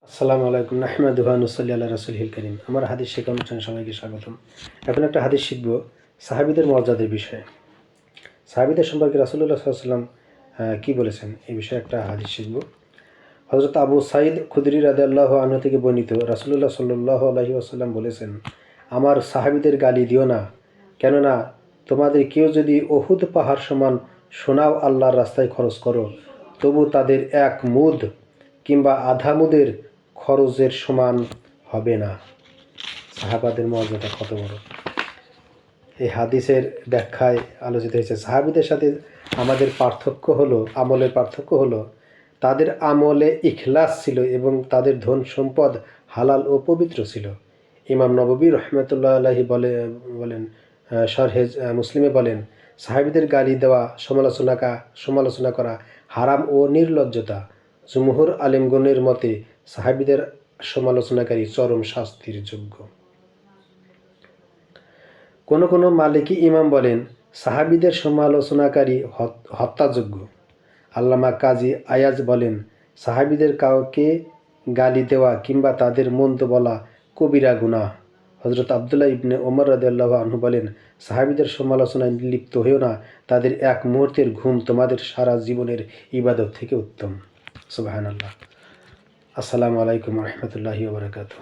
আসসালামু আলাইকুম নাহমাদুহু ওয়া নুসাল্লি আলা রাসূলিল কারীম। আমার হাদিস শেখা অনুষ্ঠানে সবাইকে স্বাগতম। এখন একটা হাদিস শিখব সাহাবীদের মর্যাদার বিষয়ে। সাহাবীদের সম্পর্কে রাসূলুল্লাহ সাল্লাল্লাহু আলাইহি ওয়াসাল্লাম কি বলেছেন এই বিষয়ে একটা হাদিস শিখব। হযরত আবু সাঈদ খুদরি রাদিয়াল্লাহু আনহু থেকে বর্ণিত, রাসূলুল্লাহ সাল্লাল্লাহু আলাইহি ওয়াসাল্লাম বলেছেন, আমার সাহাবীদের গালি দিও না, কেননা তোমাদের কেউ যদি উহুদ পাহাড় সমান সোনাও আল্লাহর রাস্তায় খরচ করো, তবু তাদের এক মুদ কিংবা আধা মুদের খরচের সমান হবে না। সাহাবাদের মর্যাদা কত বড়! এই হাদিসের ব্যাখ্যায় আলোচিত হয়েছে সাহাবীদের সাথে আমাদের পার্থক্য হলো, আমলের পার্থক্য হলো, তাদের আমলে ইখলাস ছিল এবং তাদের ধন সম্পদ হালাল ও পবিত্র ছিল। ইমাম নববী রহমতুল্লাহ আলাইহি বলেন শরহে মুসলিমে বলেন, সাহাবীদের গালি দেওয়া, সমালোচনা করা হারাম ও নির্লজ্জতা। জুমহুর আলেমগণের মতে সাহাবীদের সমালোচনাকারী চরম শাস্তির যোগ্য। কোনো মালিকি ইমাম বলেন সাহাবীদের সমালোচনাকারী হত্যাযোগ্য। আল্লামা কাজী আয়াজ বলেন সাহাবীদের কাউকে গালি দেওয়া কিংবা তাদের মন্দ বলা কবিরা গুনাহ। হযরত আব্দুল্লাহ ইবনে ওমর রাদিয়াল্লাহু আনহু বলেন, সাহাবীদের সমালোচনায় লিপ্ত হয়েও না, তাদের এক মুহূর্তের ঘুম তোমাদের সারা জীবনের ইবাদত থেকে উত্তম। সুবহানাল্লাহ। আসসালামু আলাইকুম ওয়া রাহমাতুল্লাহি ওয়া বারাকাতুহু।